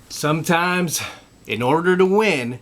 Sometimes, in order to win,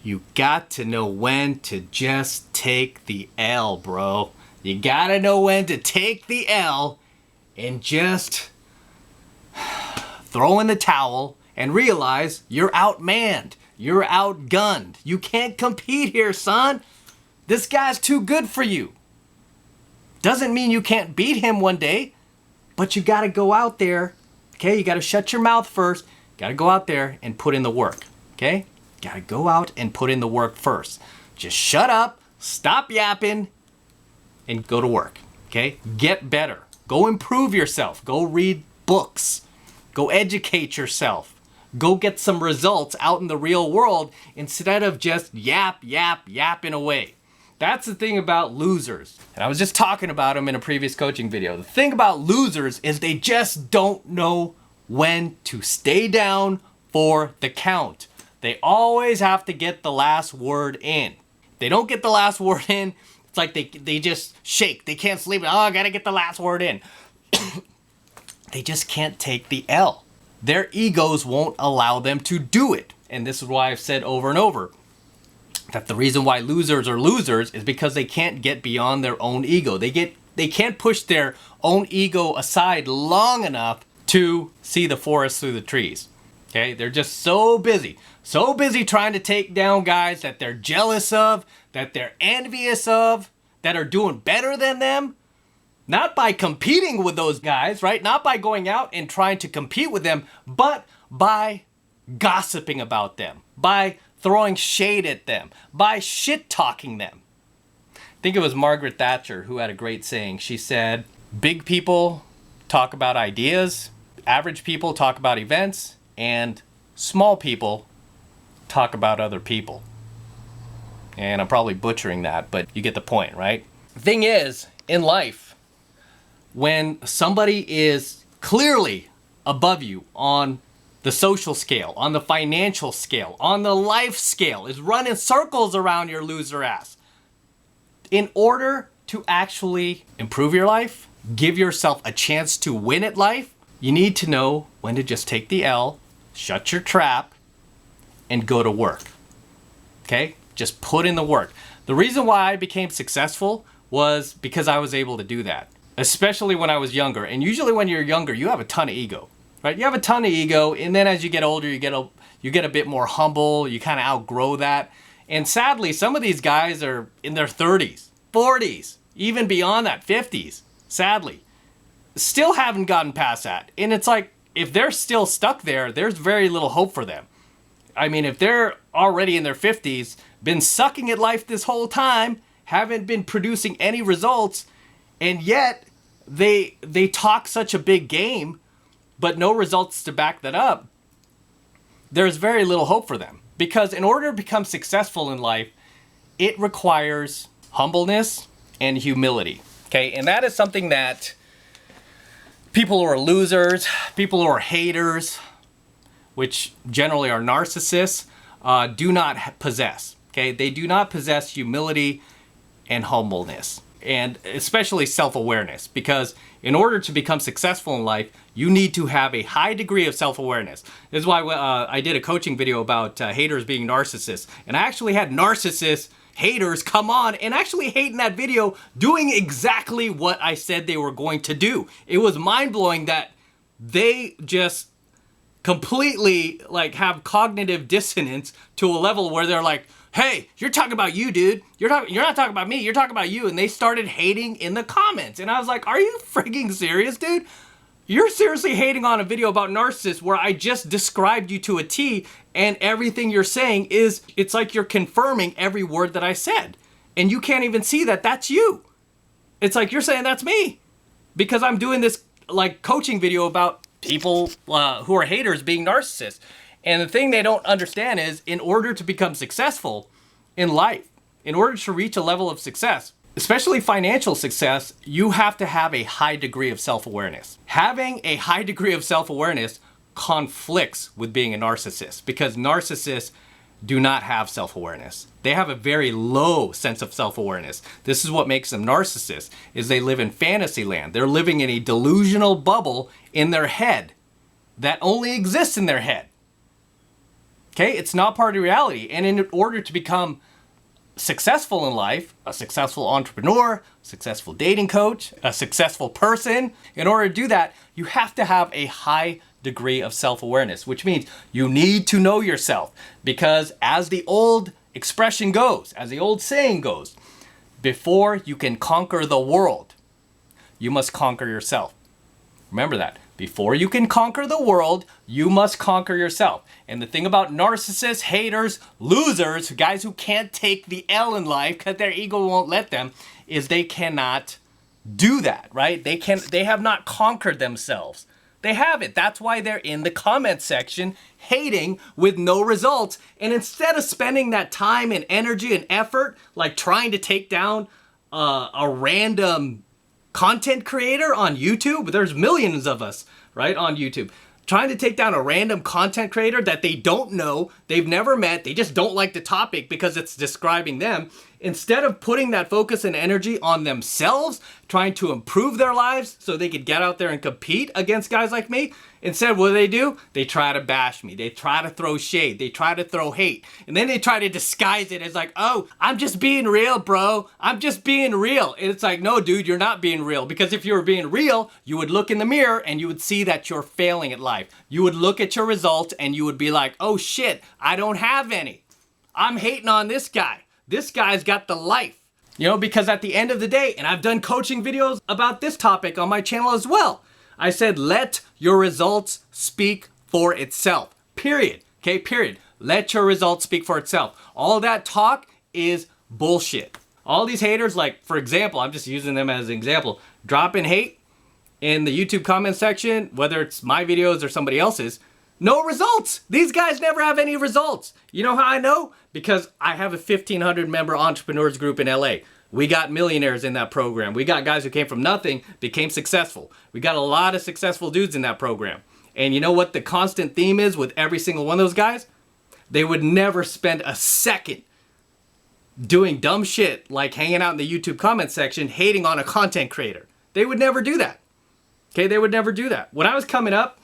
you got to know when to just take the L, bro. You gotta know when to take the L and just throw in the towel and realize you're outmanned. You're outgunned. You can't compete here, son. This guy's too good for you. Doesn't mean you can't beat him one day, but you gotta go out there, okay? You gotta shut your mouth first. Gotta go out there and put in the work, okay? Gotta go out and put in the work first. Just shut up, stop yapping, and go to work, okay? Get better. Go improve yourself. Go read books. Go educate yourself. Go get some results out in the real world instead of just yapping away. That's the thing about losers. And I was just talking about them in a previous coaching video. The thing about losers is they just don't know when to stay down for the count. They always have to get the last word in. If they don't get the last word in, it's like they just shake. They can't sleep. Oh, I gotta get the last word in. They just can't take the L. Their egos won't allow them to do it. And this is why I've said over and over that the reason why losers are losers is because they can't get beyond their own ego. They can't push their own ego aside long enough to see the forest through the trees. Okay? They're just so busy trying to take down guys that they're jealous of, that they're envious of, that are doing better than them. Not by competing with those guys, right? Not by going out and trying to compete with them, but by gossiping about them, by throwing shade at them, by shit-talking them. I think it was Margaret Thatcher who had a great saying. She said, big people talk about ideas, average people talk about events, and small people talk about other people. And I'm probably butchering that, but you get the point, right? The thing is, in life, when somebody is clearly above you on the social scale, on the financial scale, on the life scale, is running circles around your loser ass, in order to actually improve your life, give yourself a chance to win at life, you need to know when to just take the L, shut your trap, and go to work. Okay? Just put in the work. The reason why I became successful was because I was able to do that. Especially when I was younger. And usually when you're younger, you have a ton of ego, right? You have a ton of ego, and then as you get older, you get a bit more humble. You kind of outgrow that. And sadly, some of these guys are in their 30s, 40s, even beyond that, 50s, sadly. Still haven't gotten past that. And it's like, if they're still stuck there, there's very little hope for them. I mean, if they're already in their 50s, been sucking at life this whole time, haven't been producing any results, and yet they talk such a big game, but no results to back that up, there's very little hope for them. Because in order to become successful in life, it requires humbleness and humility. Okay, and that is something that people who are losers, people who are haters, which generally are narcissists, do not possess. Okay, they do not possess humility and humbleness, and especially self-awareness, because in order to become successful in life, you need to have a high degree of self-awareness. This is why I did a coaching video about haters being narcissists, and I actually had narcissist haters come on and actually hate in that video doing exactly what I said they were going to do. It was mind-blowing that they just completely like have cognitive dissonance to a level where they're like, hey, you're talking about you, dude. You're not talking about me. You're talking about you. And they started hating in the comments. And I was like, are you freaking serious, dude? You're seriously hating on a video about narcissists where I just described you to a T, and everything you're saying is, it's like you're confirming every word that I said. And you can't even see that that's you. It's like you're saying that's me. Because I'm doing this like coaching video about people who are haters being narcissists. And the thing they don't understand is, in order to become successful in life, in order to reach a level of success, especially financial success, you have to have a high degree of self-awareness. Having a high degree of self-awareness conflicts with being a narcissist, because narcissists do not have self-awareness. They have a very low sense of self-awareness. This is what makes them narcissists, is they live in fantasy land. They're living in a delusional bubble in their head that only exists in their head. Okay, it's not part of reality. And in order to become successful in life, a successful entrepreneur, successful dating coach, a successful person, in order to do that, you have to have a high degree of self-awareness, which means you need to know yourself. Because as the old expression goes, as the old saying goes, before you can conquer the world, you must conquer yourself. Remember that. Before you can conquer the world, you must conquer yourself. And the thing about narcissists, haters, losers, guys who can't take the L in life because their ego won't let them, is they cannot do that, right? They have not conquered themselves. They haven't. That's why they're in the comment section hating with no results. And instead of spending that time and energy and effort, like trying to take down a random content creator on YouTube, there's millions of us, right, on YouTube, trying to take down a random content creator that they don't know, they've never met, they just don't like the topic because it's describing them. Instead of putting that focus and energy on themselves, trying to improve their lives so they could get out there and compete against guys like me, instead, what do? They try to bash me. They try to throw shade. They try to throw hate. And then they try to disguise it as like, oh, I'm just being real, bro. I'm just being real. And it's like, no, dude, you're not being real. Because if you were being real, you would look in the mirror and you would see that you're failing at life. You would look at your results and you would be like, oh shit, I don't have any. I'm hating on this guy. This guy's got the life. You know, because at the end of the day, and I've done coaching videos about this topic on my channel as well, I said, let your results speak for itself. Period. Okay, period. Let your results speak for itself. All that talk is bullshit. All these haters, like, for example, I'm just using them as an example, dropping hate in the YouTube comment section, whether it's my videos or somebody else's, no results. These guys never have any results. You know how I know? Because I have a 1,500 member entrepreneurs group in LA. We got millionaires in that program. We got guys who came from nothing, became successful. We got a lot of successful dudes in that program. And you know what the constant theme is with every single one of those guys? They would never spend a second doing dumb shit like hanging out in the YouTube comment section, hating on a content creator. They would never do that. Okay, they would never do that. When I was coming up,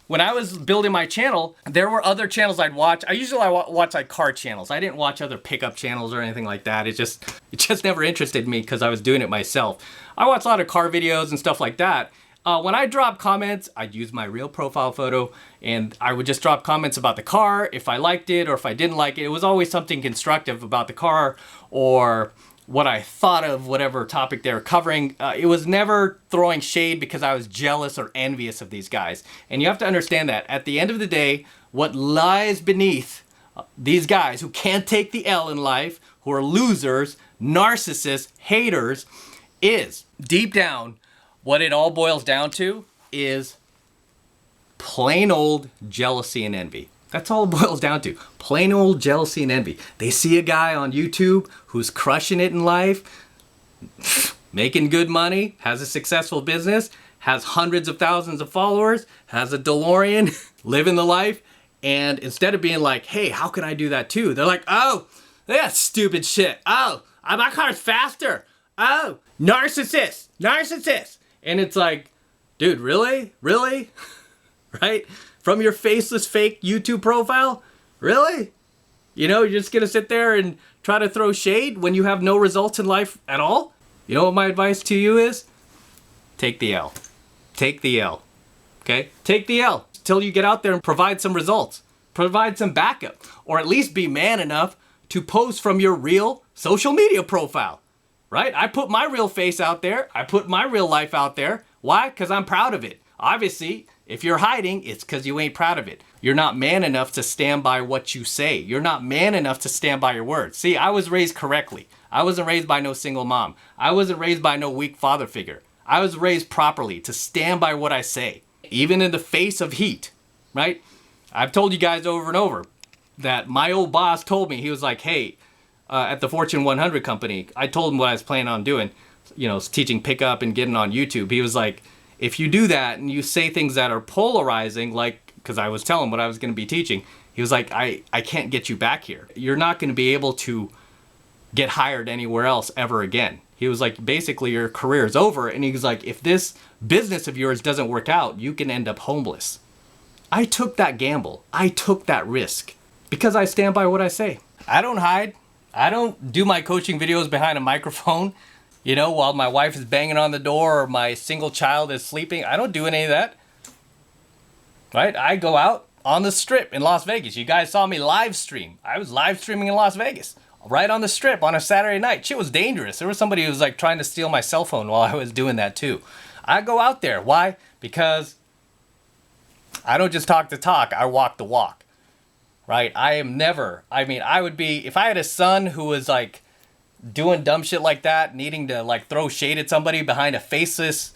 when I was building my channel, there were other channels I'd watch. I usually watch like car channels. I didn't watch other pickup channels or anything like that. It just never interested me because I was doing it myself. I watch a lot of car videos and stuff like that. When I drop comments, I'd use my real profile photo and I would just drop comments about the car, if I liked it or if I didn't like it. It was always something constructive about the car or what I thought of whatever topic they were covering. It was never throwing shade because I was jealous or envious of these guys. And you have to understand that at the end of the day, what lies beneath these guys who can't take the L in life, who are losers, narcissists, haters, is deep down, what it all boils down to is plain old jealousy and envy. That's all it boils down to. Plain old jealousy and envy. They see a guy on YouTube who's crushing it in life, making good money, has a successful business, has hundreds of thousands of followers, has a DeLorean, living the life, and instead of being like, hey, how can I do that too? They're like, oh, that's stupid shit. Oh, my car's faster. Oh, narcissist. And it's like, dude, really? Really? Right? From your faceless fake YouTube profile? Really? You know, you're just gonna sit there and try to throw shade when you have no results in life at all? You know what my advice to you is? Take the L. Take the L. Okay? Take the L till you get out there and provide some results. Provide some backup. Or at least be man enough to post from your real social media profile. Right? I put my real face out there. I put my real life out there. Why? Because I'm proud of it. Obviously, if you're hiding, it's because you ain't proud of it. You're not man enough to stand by what you say. You're not man enough to stand by your words. See, I was raised correctly. I wasn't raised by no single mom. I wasn't raised by no weak father figure. I was raised properly to stand by what I say, even in the face of heat, right? I've told you guys over and over that my old boss told me, he was like, hey, at the Fortune 100 company, I told him what I was planning on doing, you know, teaching pickup and getting on YouTube. He was like, if you do that and you say things that are polarizing, like, because I was telling him what I was going to be teaching, he was like, I can't get you back here. You're not going to be able to get hired anywhere else ever again. He was like, basically your career is over. And he was like, if this business of yours doesn't work out, you can end up homeless. I took that gamble. I took that risk. Because I stand by what I say. I don't hide. I don't do my coaching videos behind a microphone, you know, while my wife is banging on the door or my single child is sleeping. I don't do any of that. Right? I go out on the strip in Las Vegas. You guys saw me live stream. I was live streaming in Las Vegas, right on the strip on a Saturday night. Shit was dangerous. There was somebody who was like trying to steal my cell phone while I was doing that too. I go out there. Why? Because I don't just talk the talk, I walk the walk. Right? I would be, if I had a son who was like doing dumb shit like that, needing to like throw shade at somebody behind a faceless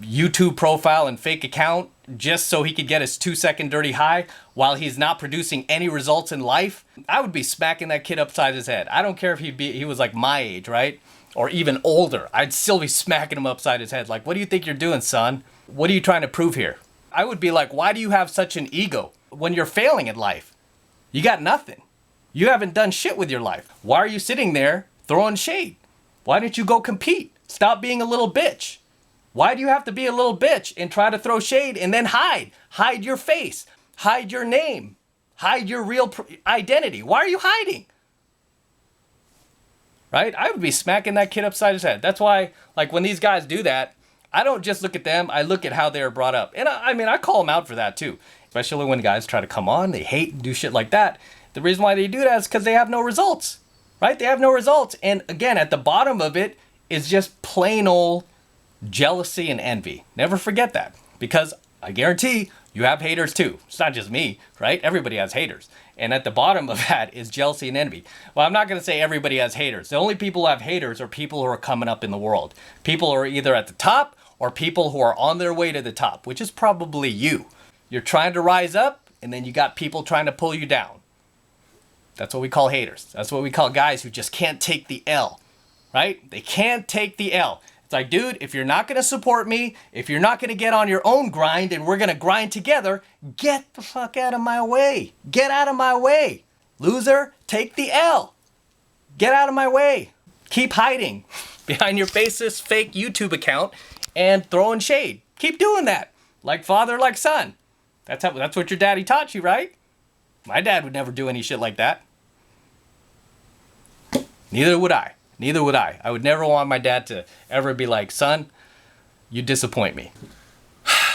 YouTube profile and fake account just so he could get his 2-second dirty high while he's not producing any results in life, I would be smacking that kid upside his head. I don't care if he was like my age, right? Or even older. I'd still be smacking him upside his head. Like, what do you think you're doing, son? What are you trying to prove here? I would be like, why do you have such an ego when you're failing in life? You got nothing. You haven't done shit with your life. Why are you sitting there throwing shade? Why don't you go compete? Stop being a little bitch. Why do you have to be a little bitch and try to throw shade and then hide? Hide your face. Hide your name. Hide your real identity. Why are you hiding? Right? I would be smacking that kid upside his head. That's why, like, when these guys do that, I don't just look at them. I look at how they were brought up. And I call them out for that too. Especially when guys try to come on, they hate and do shit like that. The reason why they do that is because they have no results. Right? They have no results. And again, at the bottom of it is just plain old jealousy and envy. Never forget that, because I guarantee you have haters too. It's not just me, right? Everybody has haters. And at the bottom of that is jealousy and envy. Well, I'm not going to say everybody has haters. The only people who have haters are people who are coming up in the world. People who are either at the top or people who are on their way to the top, which is probably you. You're trying to rise up, and then you got people trying to pull you down. That's what we call haters. That's what we call guys who just can't take the L, right? They can't take the L. It's like, dude, if you're not going to support me, if you're not going to get on your own grind and we're going to grind together, get the fuck out of my way. Get out of my way. Loser, take the L. Get out of my way. Keep hiding behind your faceless fake YouTube account and throwing shade. Keep doing that. Like father, like son. That's what your daddy taught you, right? My dad would never do any shit like that. Neither would I. Neither would I. I would never want my dad to ever be like, son, you disappoint me.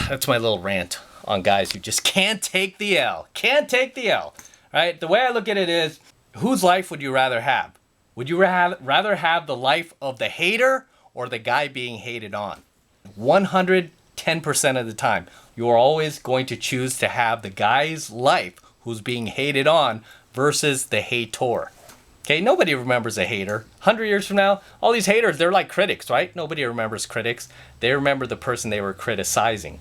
That's my little rant on guys who just can't take the L. Can't take the L. Right? The way I look at it is, whose life would you rather have? Would you rather have the life of the hater or the guy being hated on? 110% of the time, you are always going to choose to have the guy's life who's being hated on versus the hater. Okay, nobody remembers a hater. 100 years from now, all these haters, they're like critics, right? Nobody remembers critics. They remember the person they were criticizing,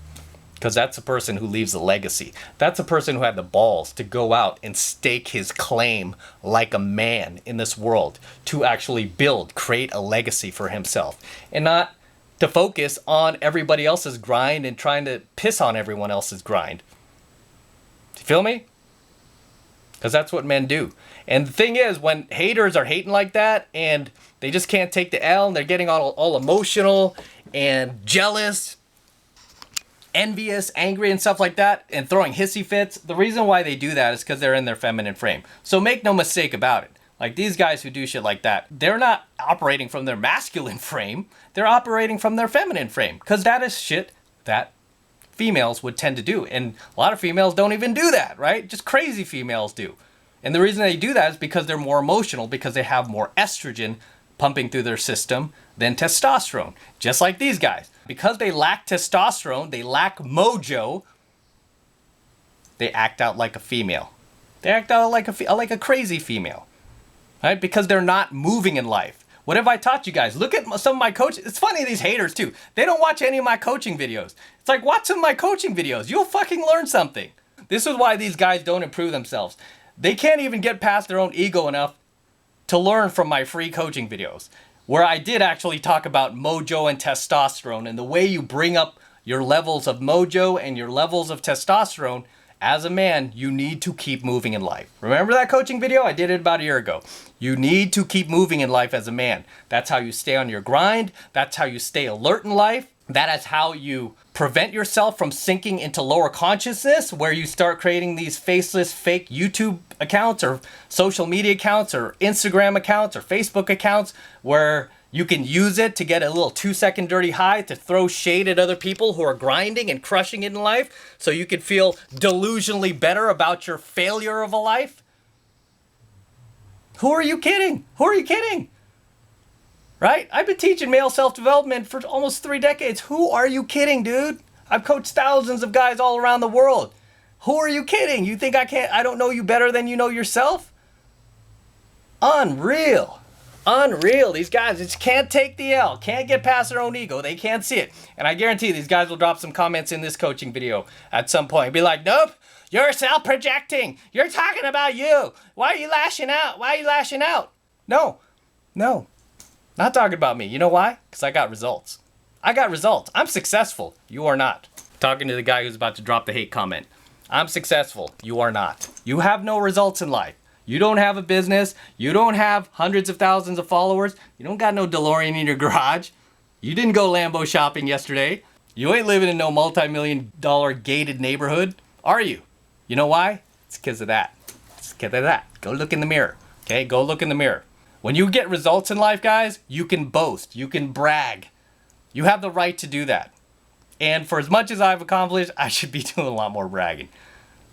because that's the person who leaves a legacy. That's the person who had the balls to go out and stake his claim like a man in this world to actually create a legacy for himself, and not to focus on everybody else's grind and trying to piss on everyone else's grind. Do you feel me? Because that's what men do. And the thing is, when haters are hating like that and they just can't take the L and they're getting all emotional and jealous, envious, angry and stuff like that, and throwing hissy fits, the reason why they do that is because they're in their feminine frame. So make no mistake about it. Like these guys who do shit like that, they're not operating from their masculine frame. They're operating from their feminine frame, because that is shit that females would tend to do. And a lot of females don't even do that, right? Just crazy females do. And the reason they do that is because they're more emotional, because they have more estrogen pumping through their system than testosterone. Just like these guys. Because they lack testosterone, they lack mojo, they act out like a female. They act out like a crazy female. Right? Because they're not moving in life. What have I taught you guys? Look at some of my coaches. It's funny, these haters too. They don't watch any of my coaching videos. It's like, watch some of my coaching videos. You'll fucking learn something. This is why these guys don't improve themselves. They can't even get past their own ego enough to learn from my free coaching videos, where I did actually talk about mojo and testosterone, and the way you bring up your levels of mojo and your levels of testosterone. As a man, you need to keep moving in life. Remember that coaching video? I did it about a year ago. You need to keep moving in life as a man. That's how you stay on your grind. That's how you stay alert in life. That is how you prevent yourself from sinking into lower consciousness, where you start creating these faceless fake YouTube accounts or social media accounts or Instagram accounts or Facebook accounts, where you can use it to get a little 2-second dirty high to throw shade at other people who are grinding and crushing it in life, so you can feel delusionally better about your failure of a life. Who are you kidding? Who are you kidding? Right? I've been teaching male self-development for almost 3 decades. Who are you kidding, dude? I've coached thousands of guys all around the world. Who are you kidding? You think I don't know you better than you know yourself? Unreal. Unreal. These guys just can't take the L, can't get past their own ego. They can't see it. And I guarantee these guys will drop some comments in this coaching video at some point. Be like, nope, you're self-projecting. You're talking about you. Why are you lashing out? Why are you lashing out? No. Not talking about me. You know why? Because I got results. I got results. I'm successful. You are not. Talking to the guy who's about to drop the hate comment. I'm successful. You are not. You have no results in life. You don't have a business. You don't have hundreds of thousands of followers. You don't got no DeLorean in your garage. You didn't go Lambo shopping yesterday. You ain't living in no multi-million-dollar gated neighborhood, are you? You know why? It's because of that. It's because of that. Go look in the mirror. Okay? Go look in the mirror. When you get results in life, guys, you can boast. You can brag. You have the right to do that. And for as much as I've accomplished, I should be doing a lot more bragging.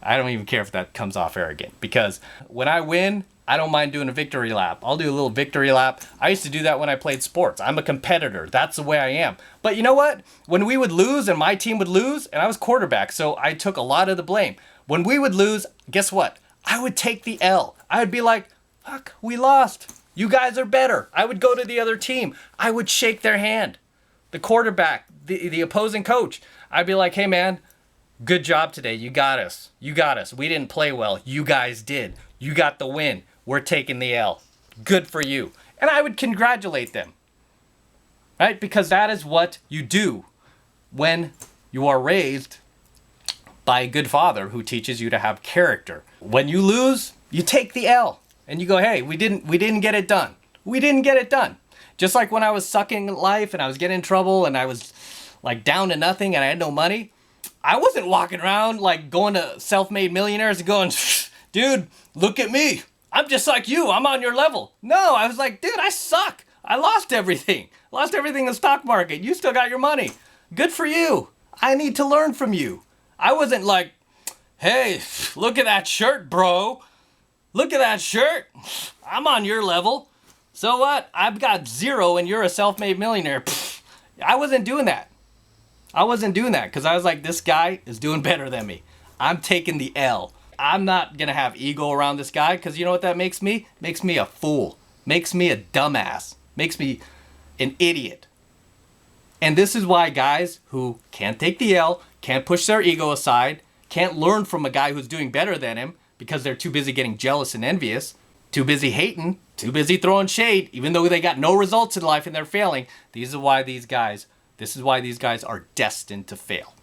I don't even care if that comes off arrogant, because when I win, I don't mind doing a victory lap. I'll do a little victory lap. I used to do that when I played sports. I'm a competitor. That's the way I am. But you know what? When we would lose and my team would lose, and I was quarterback, so I took a lot of the blame. When we would lose, guess what? I would take the L. I would be like, fuck, we lost. You guys are better. I would go to the other team. I would shake their hand. The quarterback, the opposing coach. I'd be like, hey man, good job today. You got us. You got us. We didn't play well. You guys did. You got the win. We're taking the L. Good for you. And I would congratulate them. Right? Because that is what you do when you are raised by a good father who teaches you to have character. When you lose, you take the L. And you go, hey, we didn't get it done. We didn't get it done. Just like when I was sucking at life and I was getting in trouble and I was like down to nothing and I had no money, I wasn't walking around like going to self-made millionaires and going, dude, look at me. I'm just like you. I'm on your level. No, I was like, dude, I suck. I lost everything. Lost everything in the stock market. You still got your money. Good for you. I need to learn from you. I wasn't like, hey, look at that shirt, bro. Look at that shirt. I'm on your level. So what? I've got 0 and you're a self-made millionaire. I wasn't doing that. I wasn't doing that because I was like, this guy is doing better than me. I'm taking the L. I'm not going to have ego around this guy because you know what that makes me? Makes me a fool. Makes me a dumbass. Makes me an idiot. And this is why guys who can't take the L, can't push their ego aside, can't learn from a guy who's doing better than him, because they're too busy getting jealous and envious, too busy hating, too busy throwing shade, even though they got no results in life and they're failing. This is why these guys are destined to fail.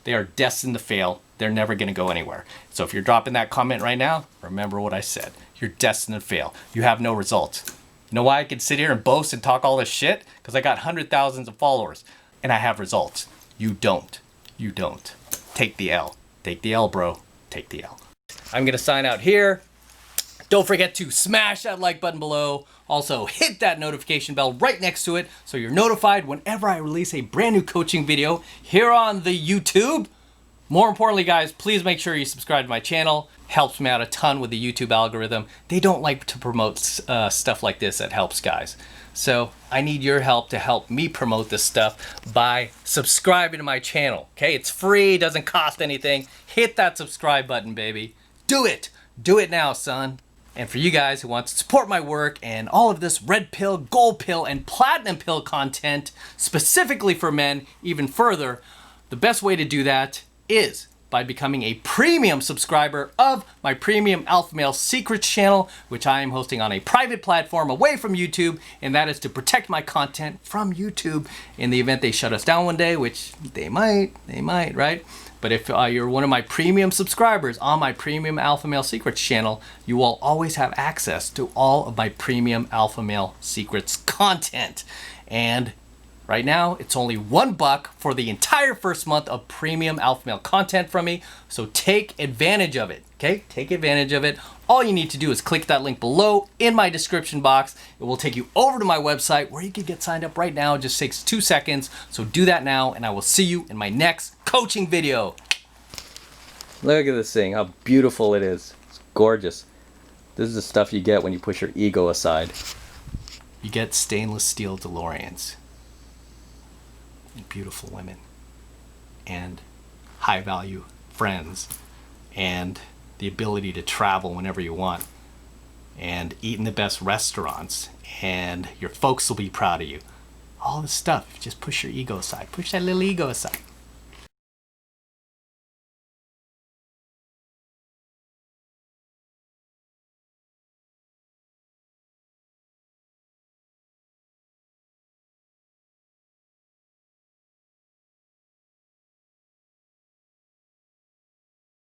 They are destined to fail. They're never going to go anywhere. So if you're dropping that comment right now, remember what I said. You're destined to fail. You have no results. You know why I can sit here and boast and talk all this shit? Because I got hundreds of thousands of followers and I have results. You don't. You don't. Take the L. Take the L, bro. Take the L. I'm going to sign out here. Don't forget to smash that like button below. Also, hit that notification bell right next to it so you're notified whenever I release a brand new coaching video here on the YouTube. More importantly, guys, please make sure you subscribe to my channel. Helps me out a ton with the YouTube algorithm. They don't like to promote stuff like this that helps guys. So I need your help to help me promote this stuff by subscribing to my channel. Okay, it's free, doesn't cost anything. Hit that subscribe button, baby. Do it. Do it now, son. And for you guys who want to support my work and all of this red pill, gold pill, and platinum pill content specifically for men even further, the best way to do that is by becoming a premium subscriber of my premium Alpha Male Secrets channel, which I am hosting on a private platform away from YouTube, and that is to protect my content from YouTube in the event they shut us down one day, which they might, right? But if you're one of my premium subscribers on my premium Alpha Male Secrets channel, you will always have access to all of my premium Alpha Male Secrets content. And Right now, it's only $1 for the entire first month of premium Alpha Male content from me. So take advantage of it, okay? Take advantage of it. All you need to do is click that link below in my description box. It will take you over to my website where you can get signed up right now. It just takes 2 seconds. So do that now, and I will see you in my next coaching video. Look at this thing, how beautiful it is. It's gorgeous. This is the stuff you get when you push your ego aside. You get stainless steel DeLoreans. And beautiful women. And high value friends. And the ability to travel whenever you want. And eat in the best restaurants. And your folks will be proud of you. All this stuff, just push your ego aside. Push that little ego aside.